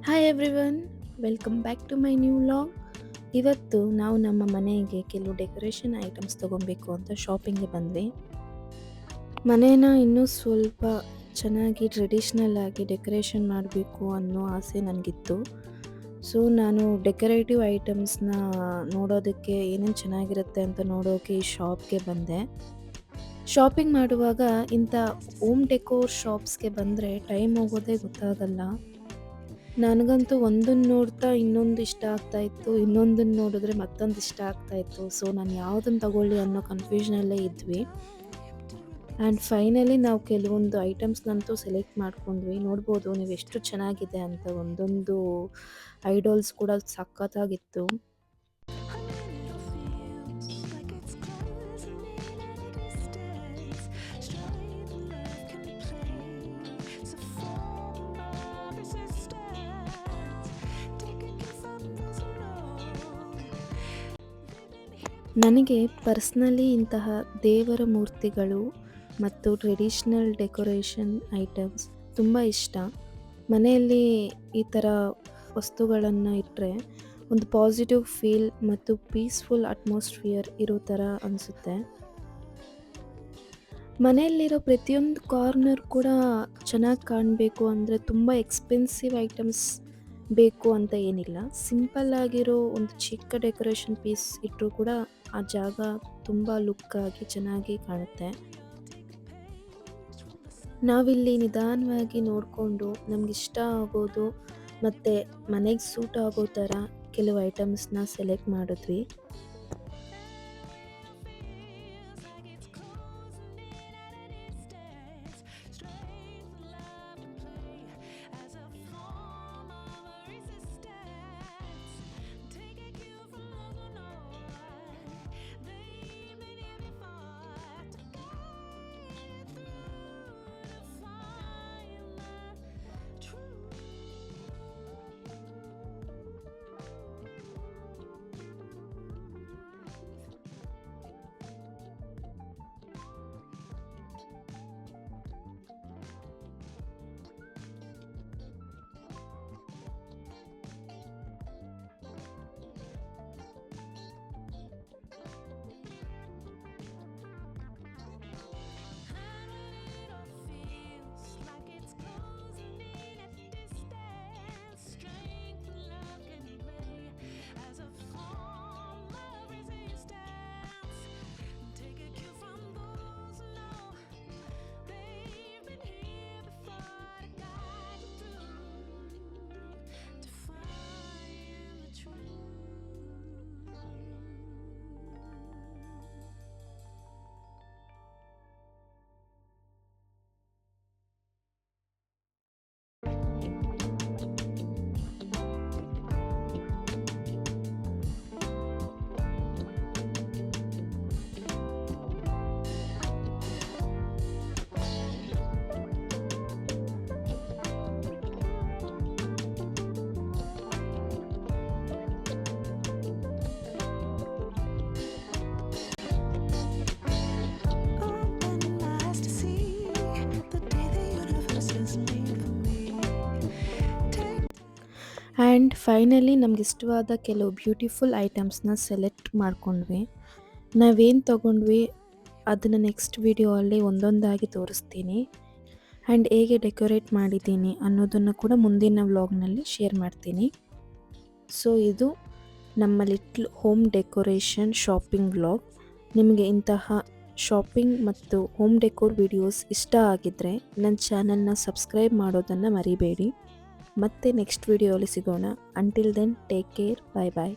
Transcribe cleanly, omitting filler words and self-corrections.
Hi everyone, welcome back to my new vlog. ಇವತ್ತು ನಾವು ನಮ್ಮ ಮನೆಗೆ ಕೆಲವು ಡೆಕೋರೇಷನ್ ಐಟಮ್ಸ್ ತೊಗೊಬೇಕು ಅಂತ ಶಾಪಿಂಗ್ಗೆ ಬಂದ್ವಿ. ಮನೇನ ಇನ್ನೂ ಸ್ವಲ್ಪ ಚೆನ್ನಾಗಿ ಟ್ರೆಡಿಷ್ನಲ್ ಆಗಿ ಡೆಕೋರೇಷನ್ ಮಾಡಬೇಕು ಅನ್ನೋ ಆಸೆ ನನಗಿತ್ತು. ಸೊ ನಾನು ಡೆಕೋರೇಟಿವ್ ಐಟಮ್ಸ್ನ ನೋಡೋದಕ್ಕೆ ಏನೇನು ಚೆನ್ನಾಗಿರುತ್ತೆ ಅಂತ ನೋಡೋಕೆ ಈ ಶಾಪ್ಗೆ ಬಂದೆ. ಶಾಪಿಂಗ್ ಮಾಡುವಾಗ ಇಂಥ ಹೋಮ್ ಡೆಕೋರ್ ಶಾಪ್ಸ್ಗೆ ಬಂದರೆ ಟೈಮ್ ಹೋಗೋದೇ ಗೊತ್ತಾಗಲ್ಲ. ನನಗಂತೂ ಒಂದನ್ನು ನೋಡ್ತಾ ಇನ್ನೊಂದು ಇಷ್ಟ ಆಗ್ತಾಯಿತ್ತು, ಇನ್ನೊಂದನ್ನು ನೋಡಿದ್ರೆ ಮತ್ತೊಂದು ಇಷ್ಟ ಆಗ್ತಾಯಿತ್ತು. ಸೊ ನಾನು ಯಾವುದನ್ನು ತಗೊಳ್ಳಿ ಅನ್ನೋ ಕನ್ಫ್ಯೂಷನಲ್ಲೇ ಇದ್ವಿ. ಆ್ಯಂಡ್ ಫೈನಲಿ ನಾವು ಕೆಲವೊಂದು ಐಟಮ್ಸ್ನಂತೂ ಸೆಲೆಕ್ಟ್ ಮಾಡ್ಕೊಂಡ್ವಿ. ನೋಡ್ಬೋದು ನೀವು ಎಷ್ಟು ಚೆನ್ನಾಗಿದೆ ಅಂತ. ಒಂದೊಂದು ಐಡಾಲ್ಸ್ ಕೂಡ ಸಖತ್ತಾಗಿತ್ತು. ನನಗೆ ಪರ್ಸ್ನಲಿ ಇಂತಹ ದೇವರ ಮೂರ್ತಿಗಳು ಮತ್ತು ಟ್ರೆಡಿಷ್ನಲ್ ಡೆಕೋರೇಷನ್ ಐಟಮ್ಸ್ ತುಂಬ ಇಷ್ಟ. ಮನೆಯಲ್ಲಿ ಈ ಥರ ವಸ್ತುಗಳನ್ನು ಇಟ್ಟರೆ ಒಂದು ಪಾಸಿಟಿವ್ ಫೀಲ್ ಮತ್ತು ಪೀಸ್ಫುಲ್ ಅಟ್ಮಾಸ್ಫಿಯರ್ ಇರೋ ಥರ ಅನಿಸುತ್ತೆ. ಮನೆಯಲ್ಲಿರೋ ಪ್ರತಿಯೊಂದು ಕಾರ್ನರ್ ಕೂಡ ಚೆನ್ನಾಗಿ ಕಾಣಬೇಕು ಅಂದರೆ ತುಂಬ ಎಕ್ಸ್ಪೆನ್ಸಿವ್ ಐಟಮ್ಸ್ ಬೇಕು ಅಂತ ಏನಿಲ್ಲ. ಸಿಂಪಲ್ ಆಗಿರೋ ಒಂದು ಚಿಕ್ಕ ಡೆಕೋರೇಷನ್ ಪೀಸ್ ಇಟ್ಟರೂ ಕೂಡ ಆ ಜಾಗ ತುಂಬ ಲುಕ್ಕಾಗಿ ಚೆನ್ನಾಗಿ ಕಾಣುತ್ತೆ. ನಾವಿಲ್ಲಿ ನಿಧಾನವಾಗಿ ನೋಡಿಕೊಂಡು ನಮಗಿಷ್ಟ ಆಗೋದು ಮತ್ತು ಮನೆಗೆ ಸೂಟ್ ಆಗೋ ಥರ ಕೆಲವು ಐಟಮ್ಸ್ನ ಸೆಲೆಕ್ಟ್ ಮಾಡಿದ್ವಿ. ಆ್ಯಂಡ್ ಫೈನಲಿ ನಮಗಿಷ್ಟವಾದ ಕೆಲವು ಬ್ಯೂಟಿಫುಲ್ ಐಟಮ್ಸ್ನ ಸೆಲೆಕ್ಟ್ ಮಾಡ್ಕೊಂಡ್ವಿ. ನಾವೇನು ತೊಗೊಂಡ್ವಿ ಅದನ್ನು ನೆಕ್ಸ್ಟ್ ವಿಡಿಯೋ ಒಂದೊಂದಾಗಿ ತೋರಿಸ್ತೀನಿ. ಆ್ಯಂಡ್ ಹೇಗೆ ಡೆಕೋರೇಟ್ ಮಾಡಿದ್ದೀನಿ ಅನ್ನೋದನ್ನು ಕೂಡ ಮುಂದಿನ ವ್ಲಾಗ್ನಲ್ಲಿ ಶೇರ್ ಮಾಡ್ತೀನಿ. ಸೊ ಇದು ನಮ್ಮ little home decoration shopping vlog. ನಿಮಗೆ ಇಂತಹ ಶಾಪಿಂಗ್ ಮತ್ತು ಹೋಮ್ ಡೆಕೋರ್ ವಿಡಿಯೋಸ್ ಇಷ್ಟ ಆಗಿದ್ದರೆ ನನ್ನ ಚಾನಲ್ನ ಸಬ್ಸ್ಕ್ರೈಬ್ ಮಾಡೋದನ್ನು ಮರಿಬೇಡಿ. ಮತ್ತೆ ನೆಕ್ಸ್ಟ್ ವಿಡಿಯೋಲಿ ಸಿಗೋಣ. ಅಂಟಿಲ್ ದೆನ್ ಟೇಕ್ ಕೇರ್, ಬಾಯ್ ಬಾಯ್.